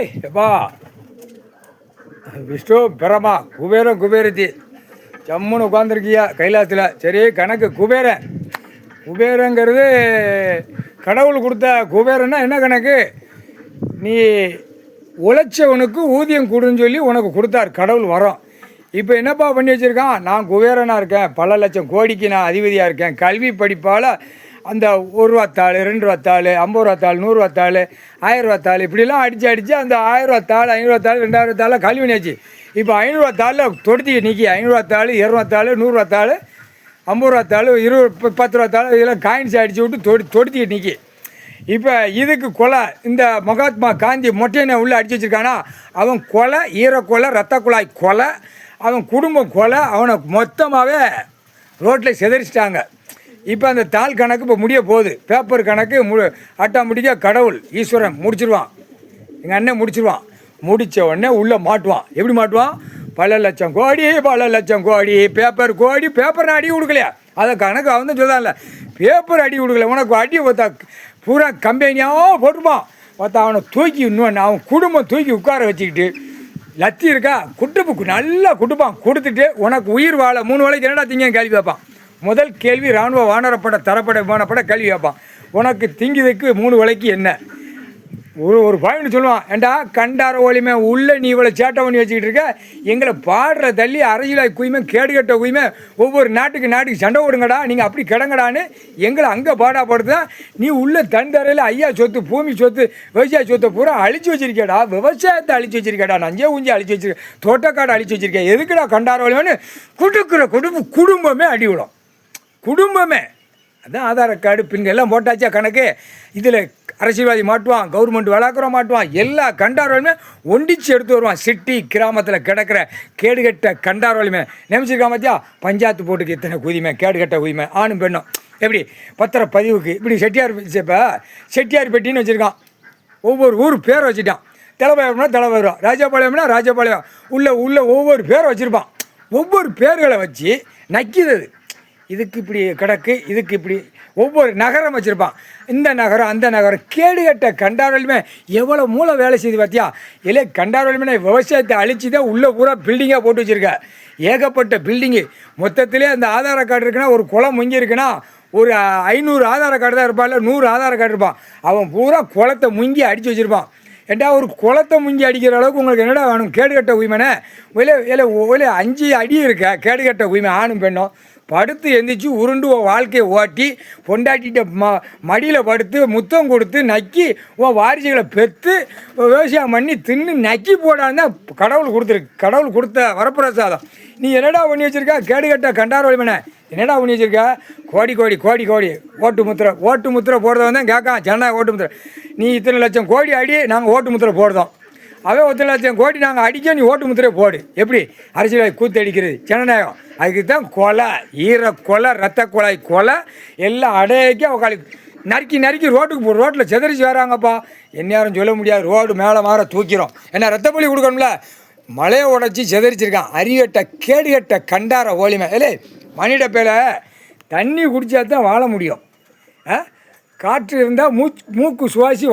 எப்பா விஷ்ணு பிரமா குபேரம் குபேரத்தி ஜம்முன்னு உட்காந்துருக்கியா கைலாசத்தில். சரி, கணக்கு குபேரன். குபேரங்கிறது கடவுள் கொடுத்த குபேரன்னா என்ன கணக்கு? நீ உழைச்சவனுக்கு ஊதியம் கொடுன்னு சொல்லி உனக்கு கொடுத்தார் கடவுள் வரோம். இப்போ என்னப்பா பண்ணி வச்சுருக்கான்? நான் குபேரனாக இருக்கேன், பல லட்சம் கோடிக்கு நான் அதிபதியாக இருக்கேன். கல்வி படிப்பால் அந்த 1 ரூபாத்தாள், 2 ரூபாத்தாள், 50 ரூபாத்தாள், 100 ரூபாத்தாள், 1000 ரூபாத்தாள் இப்படிலாம் அடித்து அந்த 1000 ரூபாத்தாள், 500 ரூபாத்தாள், 2000 ரூபாத்தாள் கல்வி பண்ணியாச்சு. இப்போ 500 ரூபாத்தாளில் தொடுத்திக்கிட்டு நிற்கி 500 ரூபாத்தாள், 200 ரூபாத்தாள், 100 ரூபாத்தாள், 50 ரூபாத்தாள், 20, 10 ரூபாத்தாள் இதெல்லாம் காயின்ஸ் அடித்து விட்டு தொடுத்திக்கிட்டு நிற்கி. இப்போ இதுக்கு கொலை இந்த மகாத்மா காந்தி மொட்டையனை உள்ளே அடித்து வச்சுருக்கானா, அவன் கொலை, ஈரக்கொலை, ரத்த குழாய் கொலை, அவன் குடும்பம் கொலை, அவனை மொத்தமாகவே ரோட்டில் சிதறிச்சிட்டாங்க. இப்போ அந்த தாள் கணக்கு இப்போ முடிய போகுது. பேப்பர் கணக்கு ஆட்டோமேட்டிக்காக கடவுள் ஈஸ்வரன் முடிச்சிருவான். எங்கள் அண்ணன் முடிச்சிருவான். முடித்த உடனே உள்ளே மாட்டுவான். எப்படி மாட்டுவான்? பல லட்சம் கோடி பேப்பர் கோடி. பேப்பர் நான் அடி கொடுக்கலையா? அதை கணக்கு அவன் தான் சொல்லல. பேப்பர் அடி கொடுக்கல, உனக்கு அடி பார்த்தா பூரா கம்பெனியாக போட்டுப்பான். பார்த்தா அவனை தூக்கி இன்னொன்று அவன் குடும்பம் தூக்கி உட்கார வச்சுக்கிட்டு லத்தி இருக்கா குட்டுப்பு நல்லா குட்டுப்பான். கொடுத்துட்டு உனக்கு உயிர் வாழ 3 வேளைக்கு என்னடா திங்க கேள்வி வைப்பான். முதல் கேள்வி இராணுவ வானரப்பட தரப்பட விமானப்பட கேள்வி வைப்பான். உனக்கு திங்கியதுக்கு 3 வேளைக்கு என்ன? ஒரு பாயிண்ட் சொல்லுவான். ஏண்டா கண்டார ஒளிமே உள்ள நீ இவ்வளோ சேட்டை பண்ணி வச்சுக்கிட்டு இருக்க, எங்களை பாடுற தள்ளி அரசியலாய் குயுமே கேடுகட்ட குயுமே ஒவ்வொரு நாட்டுக்கு சண்டை ஓடுங்கடா, நீங்கள் அப்படி கிடங்கடான்னு எங்களை அங்கே பாடாப்படுதான். நீ உள்ள தண்டறையில் ஐயா சொத்து, பூமி சொத்து, விவசாய சொத்தை பூரா அழிச்சு வச்சிருக்கேடா. விவசாயத்தை அழிச்சு வச்சிருக்கேடா, நஞ்சே ஊஞ்சி அழிச்சு வச்சிருக்க, தோட்டக்காடு அழிச்சு வச்சிருக்கேன். எதுக்குடா கண்டார ஒளிமேன்னு குடுக்கிற குடும்பமே அடி விடும். குடும்பமே அதான் ஆதார கார்டு பின்கள் எல்லாம் போட்டாச்சா கணக்கு. இதில் அரசியல்வாதி மாட்டுவான், கவர்மெண்ட் வளாக்குறம் மாட்டுவான், எல்லா கண்டாரோலுமே ஒண்டிச்சு எடுத்து வருவான். சிட்டி கிராமத்தில் கிடக்கிற கேடுகட்ட கண்டாரோலுமே நியமிச்சிருக்கான். பார்த்தியா, பஞ்சாயத்து போட்டுக்கு இத்தனை குதிமை, கேடுகட்ட குதிமை, ஆணும் பெண்ணும். எப்படி பத்திரப்பதிவுக்கு இப்படி செட்டியார் பெட்டின்னு வச்சுருக்கான். ஒவ்வொரு ஊர் பேரை வச்சுட்டான். தலைவாயம்னா தலைவாயிரம், ராஜபாளையம்னா ராஜபாளையம், உள்ள ஒவ்வொரு பேரை வச்சுருப்பான். ஒவ்வொரு பேர்களை வச்சு நக்கிது. இதுக்கு இப்படி கிடக்கு, இதுக்கு இப்படி ஒவ்வொரு நகரம் வச்சுருப்பான். இந்த நகரம் அந்த நகரம் கேடுகட்ட கண்டாரோலுமே எவ்வளோ மூளை வேலை செய்து பார்த்தியா? இல்லை கண்டாரோலுமே விவசாயத்தை அழிச்சு தான் உள்ளே பூரா பில்டிங்காக போட்டு வச்சுருக்க. ஏகப்பட்ட பில்டிங்கு. மொத்தத்திலே அந்த ஆதார கார்டு இருக்குன்னா ஒரு குளம் முங்கி இருக்குன்னா ஒரு 500 ஆதார கார்டு தான் இருப்பான், இல்லை 100 ஆதார கார்டு இருப்பான். அவன் பூரா குளத்தை முங்கி அடித்து வச்சுருப்பான். ஏண்டா ஒரு குளத்தை முங்கி அடிக்கிற அளவுக்கு உங்களுக்கு என்னடா வேணும்? கேடுகட்ட உயிமைனே இல்லை 5 அடி இருக்க கேடுகட்ட உயிமை ஆணும் பெண்ணும். படுத்து எந்திரிச்சு உருண்டு உன் வாழ்க்கையை ஓட்டி பொண்டாட்டிகிட்ட மடியில் படுத்து முத்தம் கொடுத்து நக்கி உன் வாரிசுகளை பெற்று விவசாயம் பண்ணி தின்னு நக்கி போடான்னு தான் கடவுள் கொடுத்துருக்கு. கடவுள் கொடுத்த வரப்பிரசாதம். நீ என்னடா பண்ணி வச்சுருக்கா? கேடுகட்ட கண்டாரோலிமனே என்னடா பண்ணி வச்சுருக்கா? கோடி ஓட்டு முத்திரை போடுறவன் தான் கேட்கான். ஜனநாயக ஓட்டு முத்திரை. நீ இத்தனை லட்சம் கோடி அடி, நாங்கள் ஓட்டு முத்திரை போடுறோம். அவன் 1 லட்சம் கோடி நாங்கள் அடிக்க, நீ ஓட்டு முத்திரை போடு. எப்படி அரசியலை கூத்து அடிக்கிறது? ஜனநாயகம். அதுக்கு தான் கொலை, ஈரக்கொலை, ரத்த குழாய் கொலை எல்லாம் அடைக்கி அவ நறுக்கி ரோட்டில் செதறிச்சு வராங்கப்பா. எந்நேரம் சொல்ல முடியாது. ரோடு மேலே மாற தூக்கிறோம். ஏன்னா ரத்த பலி கொடுக்கணும்ல. மழையை உடச்சி செதறிச்சிருக்கான். அறிவட்ட கேடுகட்ட கண்டார ஓலிமை. இல்லை மனித பேல தண்ணி குடித்தா தான் வாழ முடியும். காற்று இருந்தால் மூக்கு சுவாசி